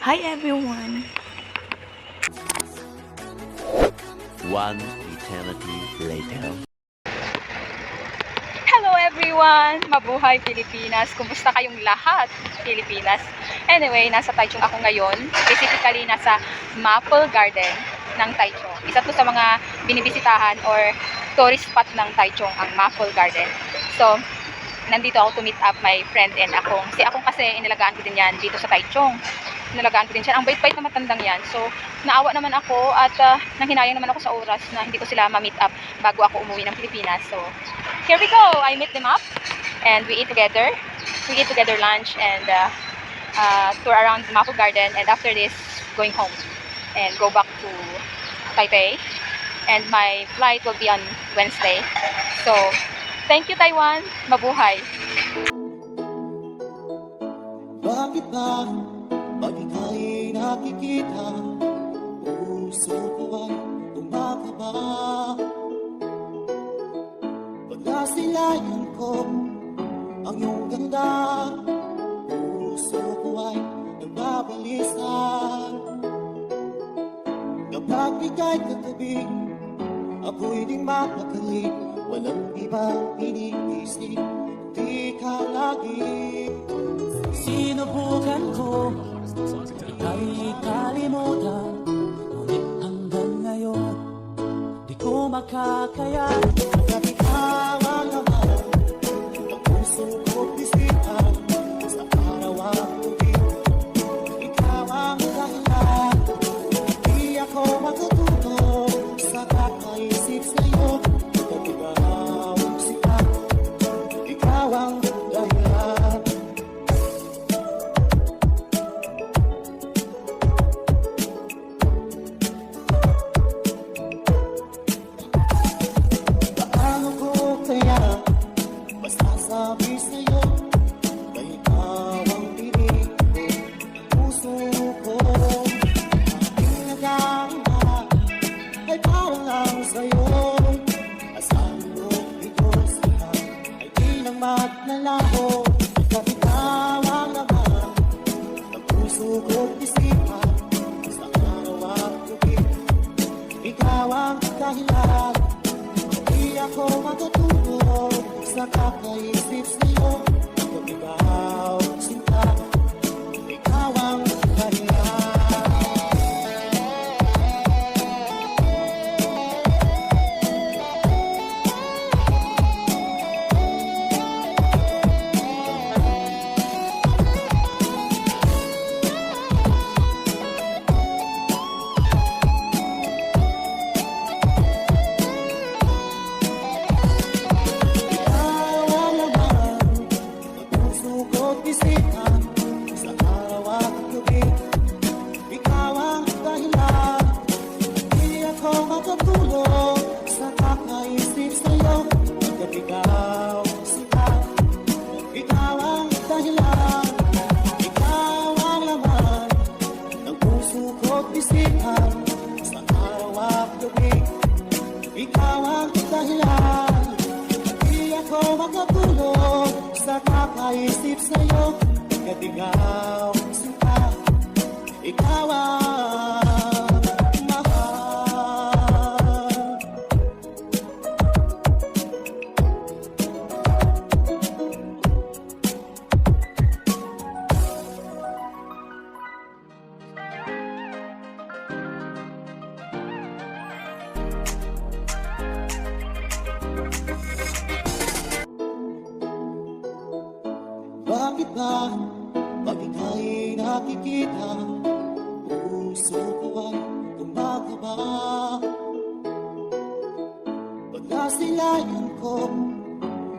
Hi everyone! One eternity later. Hello everyone! Mabuhay Pilipinas! Kumusta kayong lahat, Pilipinas? Anyway, nasa Taichung ako ngayon. Specifically, nasa Maple Garden ng Taichung. Isa to sa mga binibisitahan or tourist spot ng Taichung, ang Maple Garden. So, nandito ako to meet up my friend and akong. Si akong kasi inalagaan ko din yan dito sa Taichung. Inalagaan ko din siya. Ang bait-bait na matandang yan. So, naawa naman ako at nanghinayang naman ako sa oras na hindi ko sila ma-meet up bago ako umuwi ng Pilipinas. So, here we go! I meet them up and we eat together. We eat together lunch and tour around Maple Garden, and after this, going home and go back to Taipei. And my flight will be on Wednesday. So, thank you Taiwan! Mabuhay! Bakit ba pag ika'y nakikita, puso ko ay tumakaba? Pag nasilayan ko ang iyong ganda, puso ko ay nagbabalisan. Kapag ika'y katabi, ako'y di mapakali, walang ibang iniisip, di ka lagi. Sinubukan ko ika'y kalimutan, ngunit hanggang ngayon di ko makakaya. Pagkat ikaw ang laman ng puso ko't bisihan, sa araw at gabi ikaw ang dahilan. Di ako matutulog sa kakaisip sa'yo. Pagkat ikaw ang sikat, ikaw ang dahilan. Sabi sa'yo na ikaw ang pinig ko, puso ko. Aking naghahanap ay parang lang sa'yo. Asahan mo ito sila ay di nang magnalaho. Ikaw ikaw ang laman ng puso ko't isipan, sa araw at gabi ikaw ang dahilan. Di ako matutulog sa kakaisip sa'yo. Kung ikaw sinta, ikaw ang dahilan. Ikaw ang dahilan. Di ako makatulog sa kakaisip sa'yo. Pagkat ikaw sinta, ikaw ang mahal. Bakit ba pag ika'y nakikita, puso ko ay tumakaba? Pag nasilayan ko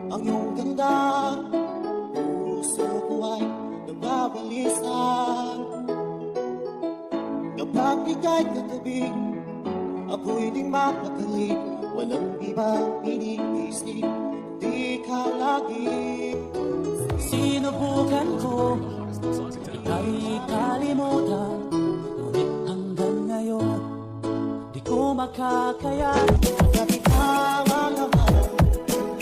ang iyong ganda, puso ko ay nagbabalisan. Kapag ika'y katabi, ako'y di mapakali, walang ibang iniisip, di ka lagi. Sinubukan ko ika'y kalimutan, ngunit hanggang ngayon di ko makakaya. Pagkat ikaw ang laman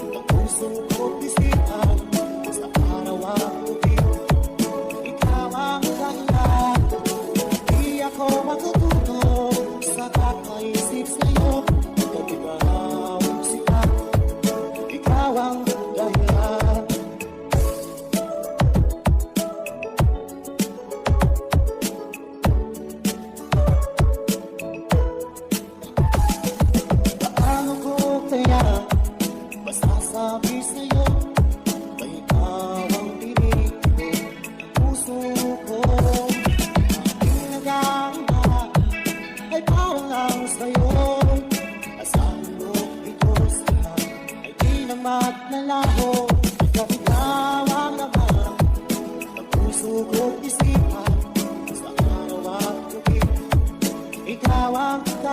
ng puso ko't bisihan, sa araw at gabi ikaw ang dahilan.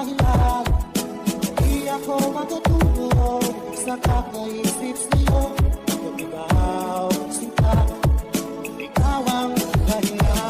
dahilan. Di ako makatulog sa kakaisip sa'yo. Kung ikaw, sinta, ikaw ang dahilan.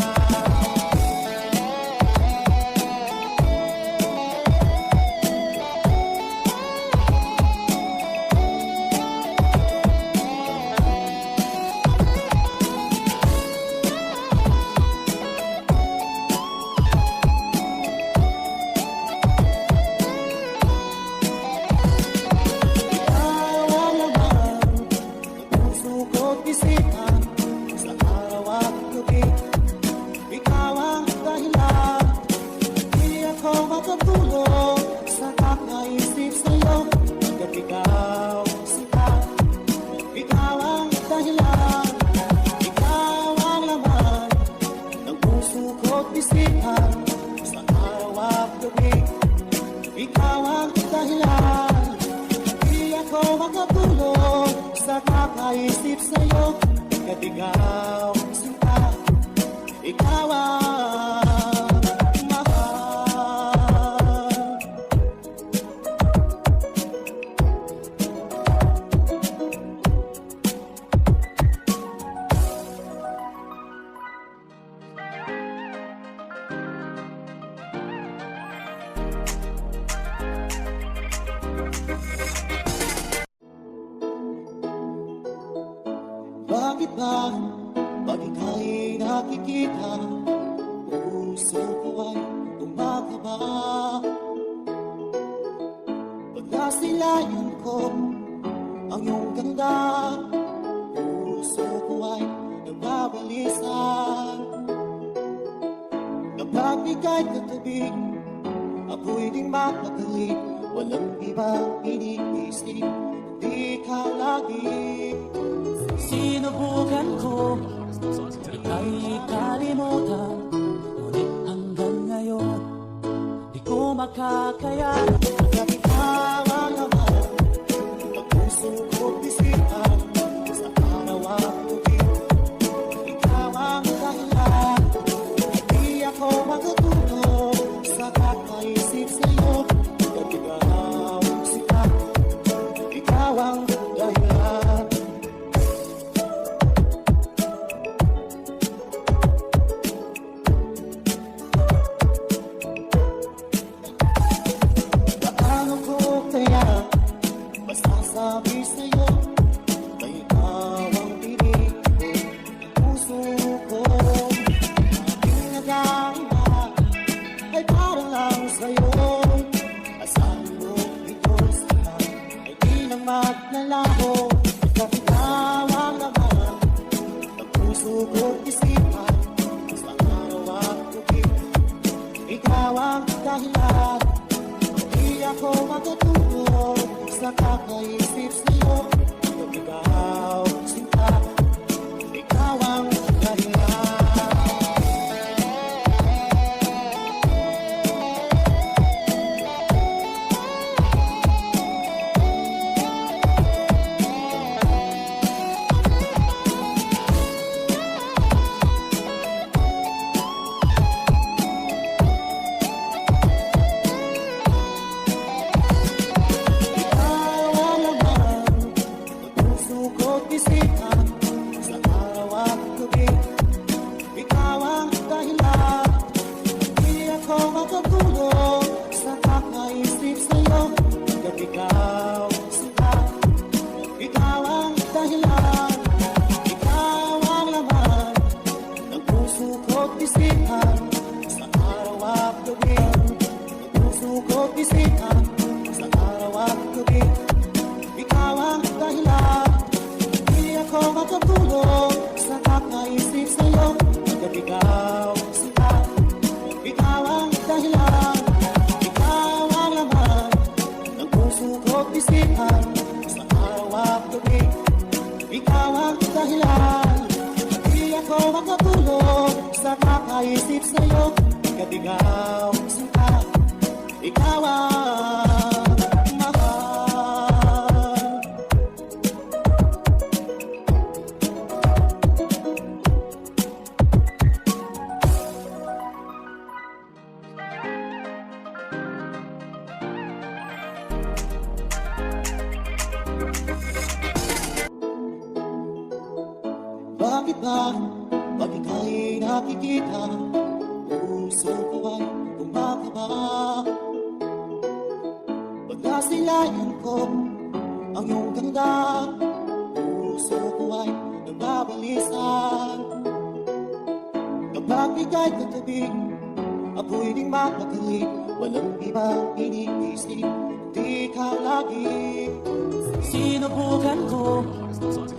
Ikaw ang dahilan. Di ako makatulog sa kakaisip sa'yo. Pagkat ikaw, sinta, ikaw ang mahal. Bakit ba pag ika'y nakikita, puso ko ay tumakaba? Pag nasilayan ko ang iyong ganda, puso ko ay nagbabalisa. Kapag ika'y katabi, ako'y di mapagalit. Walang ibang iniisip, di ka lagi. Sinubukan ko, ika'y kalimutan. Ngunit hanggang ngayon, di ko makakaya. Pagkat ikaw ang laman, ang puso ko't bisihan. Sa araw at gabi, ikaw ang dahilan. Di ako matutulog sa kakaisip sa'yo. Pagkat ikaw, sila, ikaw ang dahilan. Sabi sa'yo, na ikaw ang pinig ko, puso ko. Aking nagkaiba ay para lang sa'yo. Asahan mo ito sila ay di nang maglalaho. Pagkat ikaw ang laman, ang puso ko't isipan. Sa araw at gabi, ikaw ang dahilan. Di ako matutulog sa kakaisip sa'yo. Kung ikaw, sinta, ikaw ang dahilan. Sa araw at gabi, ikaw ang dahilan. Di ako makatulog sa kakaisip sa'yo. Pagkat ikaw, sinta, ikaw ang dahilan. Ikaw ang laman ng puso ko't bisihan. Sa araw at gabi, ng puso ko't bisihan. Sa araw at gabi, ikaw ang dahilan. Ako makatulog sa kakaisip sa'yo. Pagkat ikaw, sinta, ikaw ang dahilan. Ikaw ang laman ng puso ko't bisihan. Sa araw at gabi, ikaw ang dahilan. Di ako makatulog sa kakaisip sa'yo. Pagkat ikaw, sinta, ikaw ang mahal. nakikita, puso ko ay kumakaba. Pag nasilayan ko ang iyong ganda, puso ko ay nagbabalisan. Kapag ika'y katabi, ako'y di mapakali, walang ibang iniisip, di ka lagi. Sinubukan ko,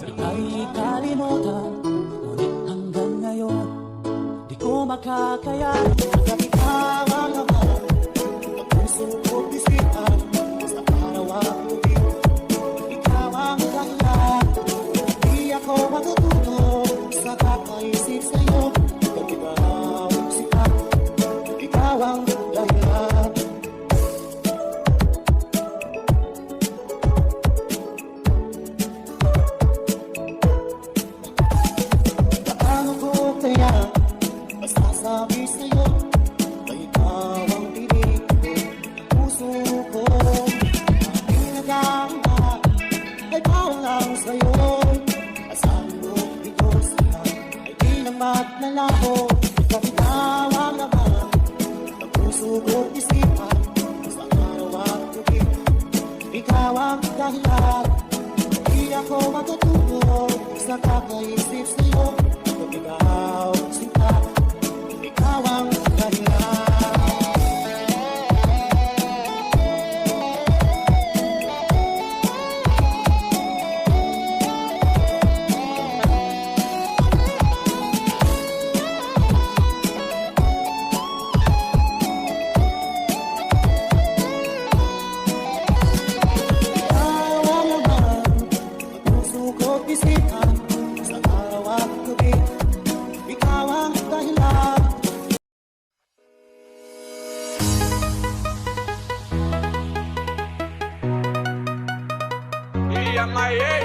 ika'y kalimutan, ngunit hanggang ngayon, di ko makakaya. Kapitawan naman, ang puso ko bisihan, sa araw at gabi, ikaw ang dahilan. Di ako matutulog sa kakaisip sa'yo, kung ikaw ang sikat, ikaw ang dahilan. Paano ko kaya masasabi sa'yo na ikaw ang pinig ko, puso ko? Aking nagkakita ay parang lang sa'yo. Asahan mo ito siya ay di na magnalaho. Kapitawan naman ang puso ko't isipan, sa araw at gabi, ikaw ang dahilan. Di ako matutulog sa kakaisip sa'yo, kung ikaw ang sinta, ikaw ang dahilan. Ikaw ang laman ng puso ko't isipan, sa araw at gabi, ikaw ang dahilan. EMIA